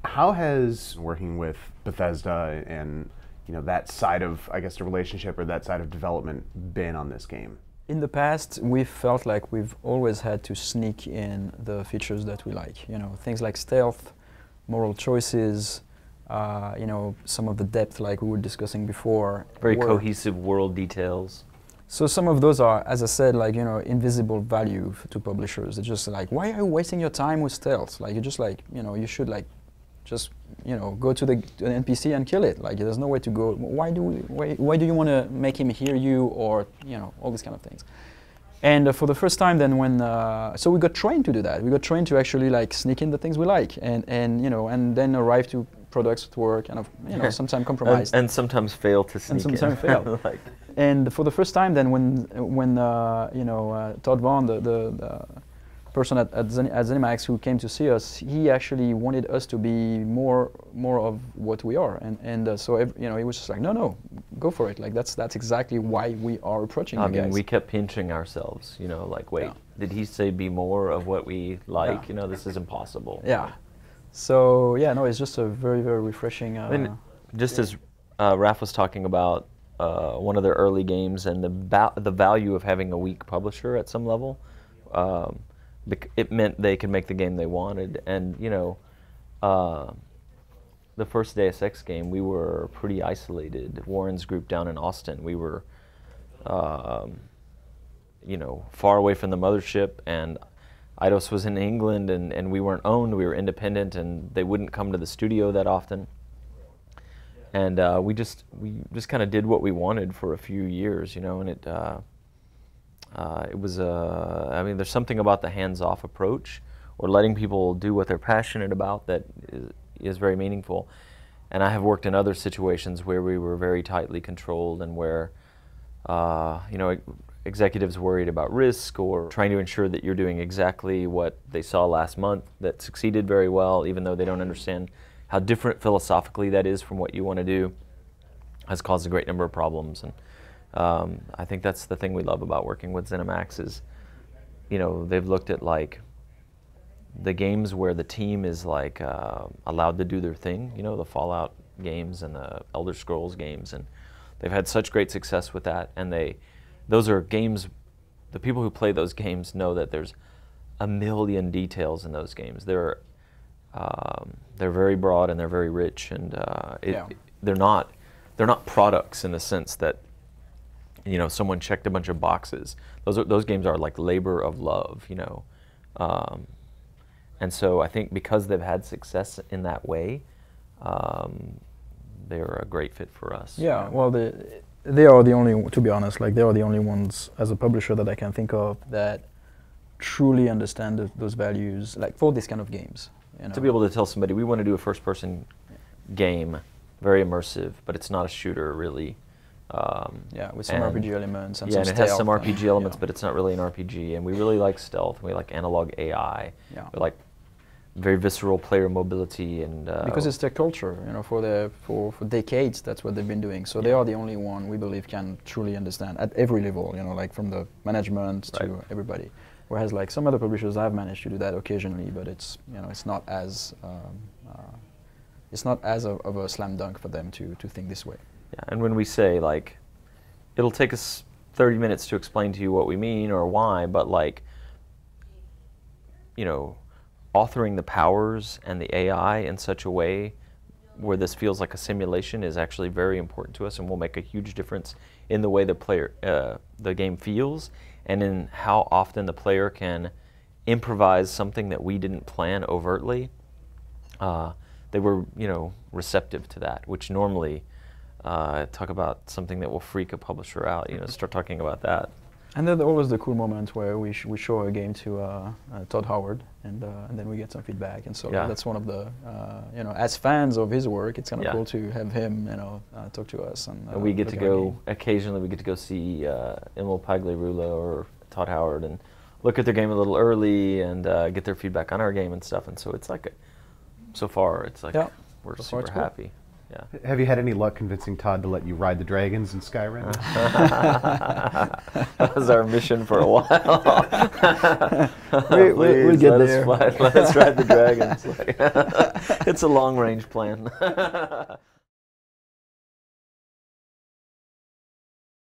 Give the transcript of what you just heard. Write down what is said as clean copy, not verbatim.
How has working with Bethesda and that side of, I guess, the relationship or that side of development been on this game? In the past, we felt like we've always had to sneak in the features that we like. Things like stealth, moral choices, some of the depth like we were discussing before. Very cohesive world details. So some of those are, as I said, like, invisible value to publishers. It's just like, why are you wasting your time with stealth? Like, you just like, you should like, just, go to an NPC and kill it. Like, there's no way to go. Why do you want to make him hear you, or, all these kind of things. And for the first time then so we got trained to do that. We got trained to actually like sneak in the things we like and then arrive to products that were kind of, sometimes compromised. And sometimes fail to sneak in. And sometimes fail. Like. And for the first time then when Todd Vaughn, the person at Zenimax who came to see us, he actually wanted us to be more of what we are. So he was just like, no, go for it. Like that's exactly why we are approaching you guys. We kept pinching ourselves, like, wait, did he say be more of what we like? Yeah. This is impossible. Yeah. So it's just a very, very refreshing. Just as Raph was talking about one of their early games and the value of having a weak publisher at some level, it meant they could make the game they wanted. And the first Deus Ex game, we were pretty isolated. Warren's group down in Austin, we were far away from the mothership, and Eidos was in England, and we weren't owned. We were independent, and they wouldn't come to the studio that often. And we just kind of did what we wanted for a few years, and it was there's something about the hands-off approach, or letting people do what they're passionate about, that is very meaningful. And I have worked in other situations where we were very tightly controlled, and where executives worried about risk, or trying to ensure that you're doing exactly what they saw last month that succeeded very well, even though they don't understand how different philosophically that is from what you want to do, has caused a great number of problems. And I think that's the thing we love about working with Zenimax is, they've looked at like the games where the team is like allowed to do their thing, the Fallout games and the Elder Scrolls games, and they've had such great success with that. And those are games, the people who play those games know that there's a million details in those games. They're very broad and they're very rich, and they're not products in the sense that someone checked a bunch of boxes. Those games are like labor of love, and so I think because they've had success in that way, they're a great fit for us. Yeah, well, they are the only, to be honest, like they are the only ones as a publisher that I can think of that truly understand those values, like for this kind of games. To be able to tell somebody, we want to do a first-person game, very immersive, but it's not a shooter really. With some RPG elements and some stealth. Yeah, and it has some RPG elements, but it's not really an RPG. And we really like stealth. We like analog AI. Yeah. We like very visceral player mobility, and because it's their culture, for decades that's what they've been doing. So they are the only one we believe can truly understand at every level, like from the management to everybody. Whereas like some other publishers have managed to do that occasionally, but it's it's not as of a slam dunk for them to think this way. Yeah, and when we say like, it'll take us 30 minutes to explain to you what we mean or why, but like, authoring the powers and the AI in such a way where this feels like a simulation is actually very important to us, and will make a huge difference in the way the game feels, and in how often the player can improvise something that we didn't plan overtly. They were, receptive to that, which normally, talk about something that will freak a publisher out, start talking about that. And then always the cool moment where we show a game to Todd Howard, and then we get some feedback, and so that's one of the, as fans of his work, it's kind of cool to have him, talk to us. And we get to go, occasionally we get to go see Emil Pagliarulo or Todd Howard and look at their game a little early and get their feedback on our game and stuff. And so it's like, so far it's like, we're super happy. Yeah. Have you had any luck convincing Todd to let you ride the dragons in Skyrim? That was our mission for a while. We'll Please, get let us there. fly, let us ride the dragons. It's a long-range plan.